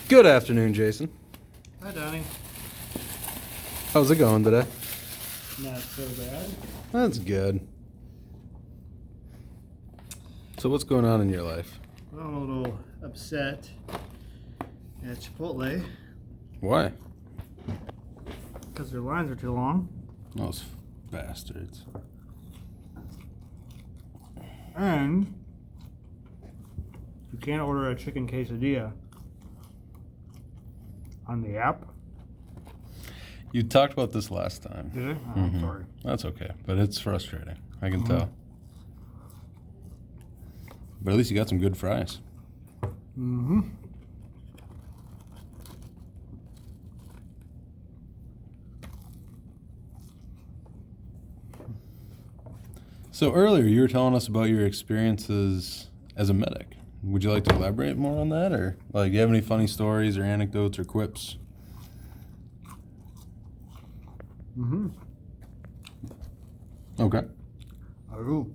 Good afternoon, Jason. Hi, Donnie. How's it going today? Not so bad. That's good. So what's going on in your life? I'm a little upset at Chipotle Why? because their lines are too long. Those bastards. And you can't order a chicken quesadilla on the app. You talked about this last time. Did I? Oh, I'm sorry. That's okay, but it's frustrating. I can tell. But at least you got some good fries. Mm-hmm. So earlier you were telling us about your experiences as a medic. Would you like to elaborate more on that, or like, do you have any funny stories or anecdotes or quips? Mm-hmm. Okay. Oh.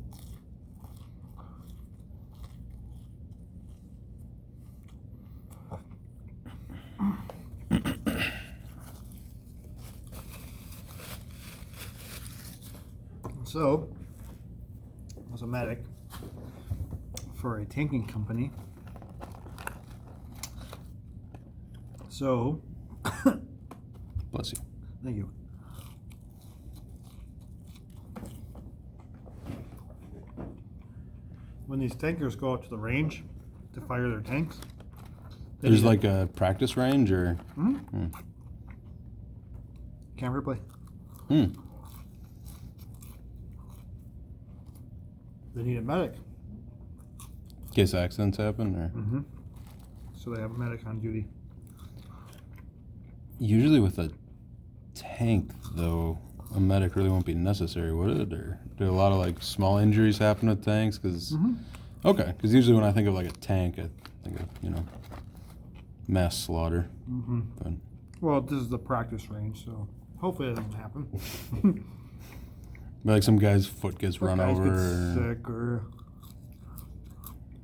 So, I was a medic for a tanking company. So, Bless you. thank you. When these tankers go out to the range to fire their tanks, There's like a practice range, or? camera play. Hmm. They need a medic. In case accidents happen, or? Mm-hmm. So they have a medic on duty. Usually with a tank, though, a medic really won't be necessary, would it? Or do a lot of like small injuries happen with tanks? Because okay, because usually when I think of like a tank, I think of mass slaughter. Mm-hmm. But Well, this is the practice range, so hopefully it doesn't happen. like some guy's foot gets run Guys over, get or sick, or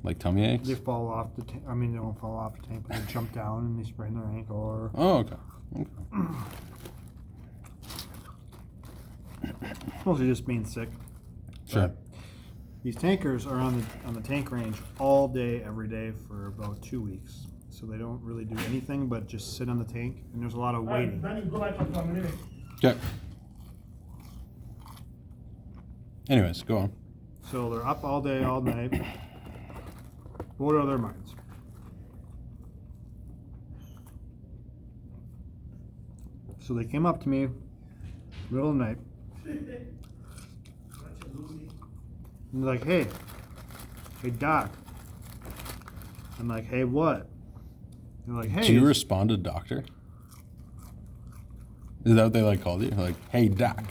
like tummy aches. they fall off the tank. I mean, they don't fall off the tank, but they jump down and they sprain their ankle. Or Oh, okay. mostly just being sick. Sure. But these tankers are on the tank range all day, every day for about 2 weeks. So they don't really do anything but just sit on the tank, and there's a lot of waiting. Okay. Anyways, go on. So they're up all day, all night, bored out of their minds. So they came up to me, middle of the night, and they're like, hey doc. I'm like, hey, what? They're like, hey. Do you respond to doctor? Is that what they like called you? Like, hey doc.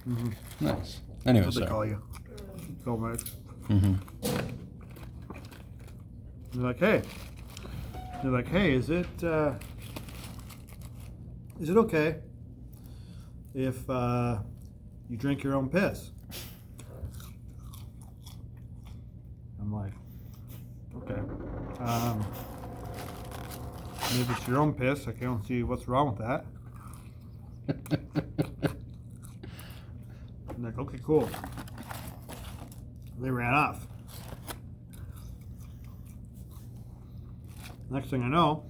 Mm-hmm. Nice. Anyway, What they sorry. call you? Go, Mike. Mm-hmm. They're like, hey. They're like, hey, is it okay if you drink your own piss? I'm like, okay. Maybe it's your own piss. I can't see what's wrong with that. I'm like, okay, cool. They ran off. Next thing I know,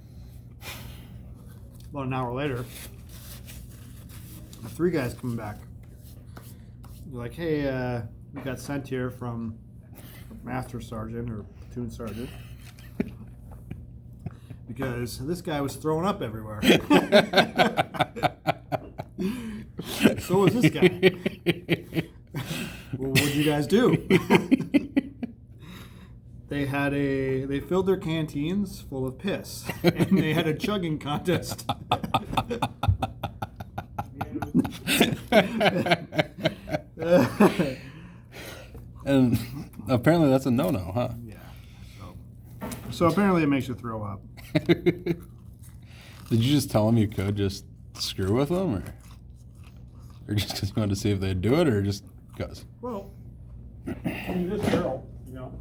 about an hour later, the 3 guys come back. They're like, hey, we got sent here from Master Sergeant or Platoon Sergeant because this guy was throwing up everywhere. So was this guy. Well, what'd you guys do? They filled their canteens full of piss, and they had a chugging contest. And apparently that's a no-no, huh? Yeah. So apparently it makes you throw up. Did you just tell them you could just screw with them, or just because you wanted to see if they'd do it, or just because? Well, I mean, it is sterile, you know.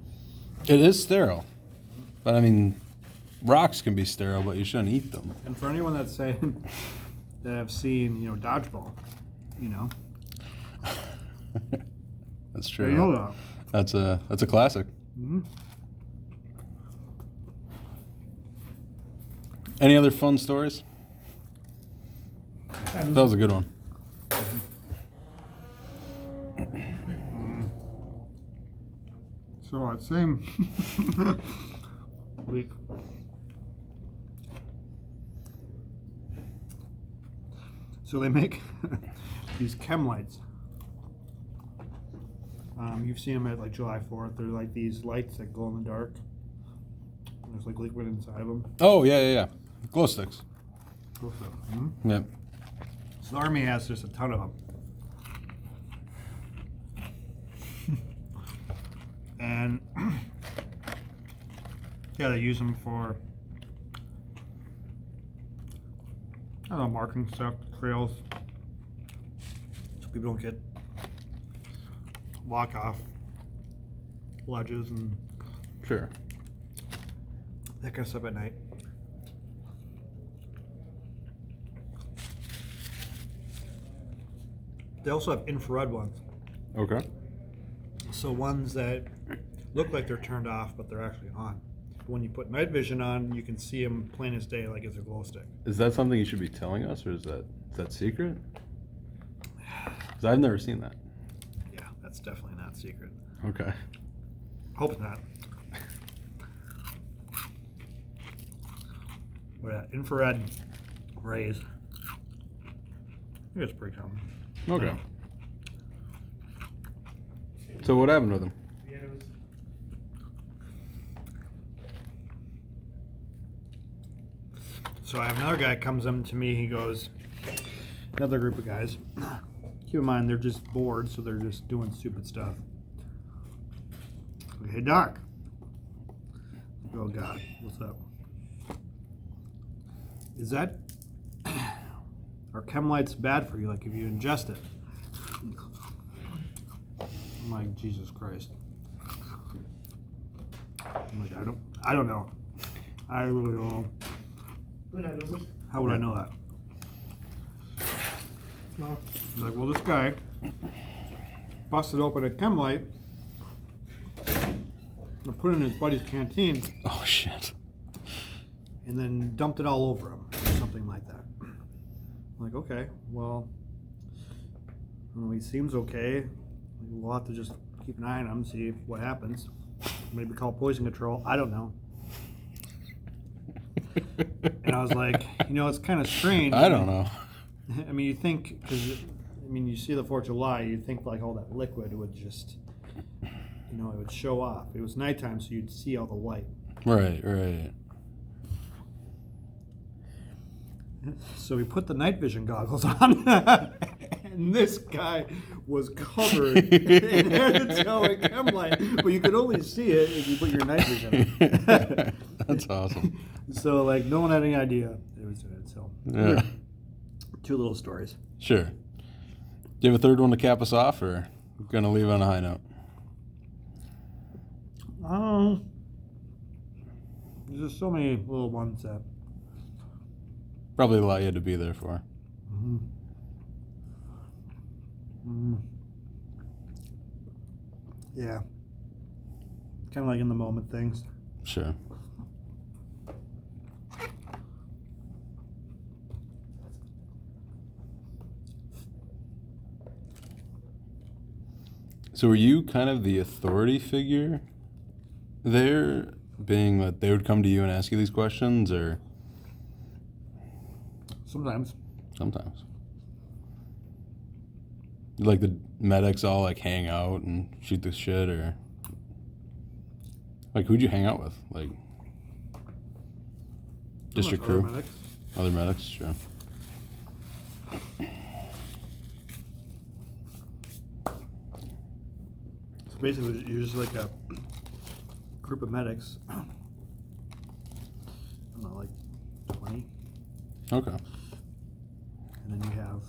It is sterile, but I mean, rocks can be sterile, but you shouldn't eat them. And for anyone that's saying that I've seen, dodgeball, That's they true. know that. That's a classic. Mm-hmm. Any other fun stories? That was a good one. So that same week, so they make these Chem Lights. You've seen them at like July 4th. They're like these lights that glow in the dark. There's like liquid inside of them. Oh, yeah. Glow sticks. Mm-hmm. Yep. So the Army has just a ton of them. And yeah, they use them for, I don't know, marking stuff, trails, so people don't get walk off ledges and Sure. that kind of stuff at night. They also have infrared ones. Okay. So ones that look like they're turned off, but they're actually on. When you put night vision on, you can see them plain as day, like it's a glow stick. Is that something you should be telling us, or is that secret? Because I've never seen that. Yeah, that's definitely not secret. Okay. Hope not. But yeah, infrared rays. I think it's pretty common. Okay. So what happened with them? So I have another guy comes up to me. He goes, another group of guys. Keep in mind they're just bored, so they're just doing stupid stuff. Hey Doc. Oh God, what's up? Is that are Chem Lights bad for you? Like if you ingest it? I'm like, Jesus Christ. I'm like, I don't know. I really don't know. How would I know that? I'm like, well, this guy busted open a Chem Light and put it in his buddy's canteen. Oh shit. And then dumped it all over him, or something like that. I'm like, okay, well, he seems okay. We'll have to just keep an eye on him, see what happens. Maybe call poison control. I don't know. And I was like, it's kind of strange. I don't know. I mean, you think, because, you see the 4th of July, you'd think like all that liquid would just, it would show off. It was nighttime, so you'd see all the light. Right. So we put the night vision goggles on, and this guy was covered in head to toe in Chem Light, but you could only see it if you put your night vision on. That's awesome. So, no one had any idea it was in it. So, Yeah. 2 little stories. Sure. Do you have a third one to cap us off, or gonna leave on a high note? There's just so many little ones that. Probably a lot you had to be there for. Mm-hmm. Mm-hmm. Yeah. Kind of like in the moment things. Sure. So were you kind of the authority figure there, being that they would come to you and ask you these questions, or? Sometimes. Sometimes. Like the medics all hang out and shoot the shit, or who'd you hang out with? Just your crew? Medics. Other medics, sure. So basically, you're just like a group of medics. I don't know, 20. Okay. And then you have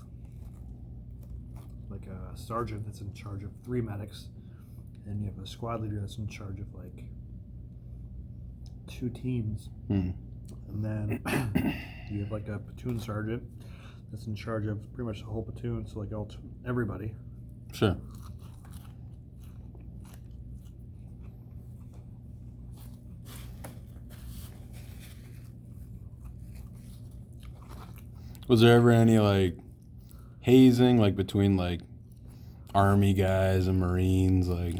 a sergeant that's in charge of 3 medics. And you have a squad leader that's in charge of 2 teams. And then you have like a platoon sergeant that's in charge of pretty much the whole platoon, so like everybody. Sure. Was there ever any like hazing, like between like Army guys and Marines, like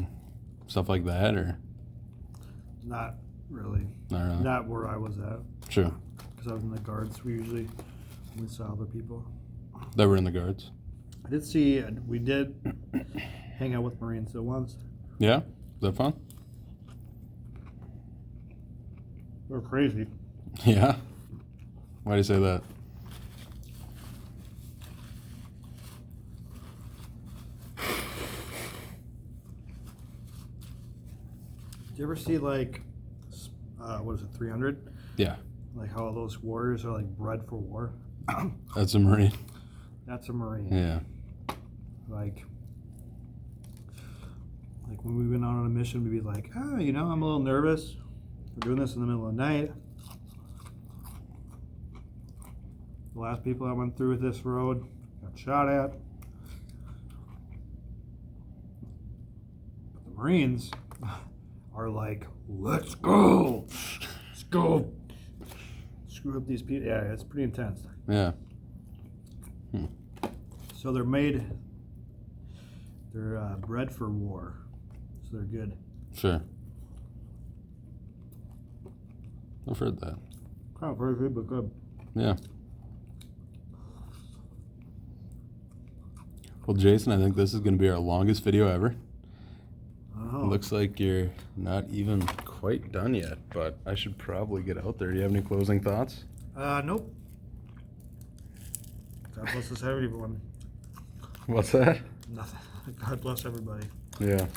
stuff like that, or Not really. not really? Not where I was at, Sure. because I was in the guards. We saw other people. That were in the guards. I did see. We did hang out with Marines at once. Yeah, is that fun? They were crazy. Yeah. Why do you say that? Did you ever see like, what is it, 300? Yeah, Like how all those warriors are like bred for war. that's a Marine. That's a Marine. Yeah. Like when we went out on a mission, we'd be like, I'm a little nervous. We're doing this in the middle of the night. The last people that went through this road got shot at. But the Marines are like, let's go. Let's go. Screw up these people. Yeah, it's pretty intense. Yeah. So they're bred for war. So they're good. Sure. I've heard that. Kind of very good, but good. Yeah. Well, Jason, I think this is going to be our longest video ever. Oh. It looks like you're not even quite done yet, but I should probably get out there. Do you have any closing thoughts? Nope. God bless us everyone. What's that? Nothing. God bless everybody. Yeah.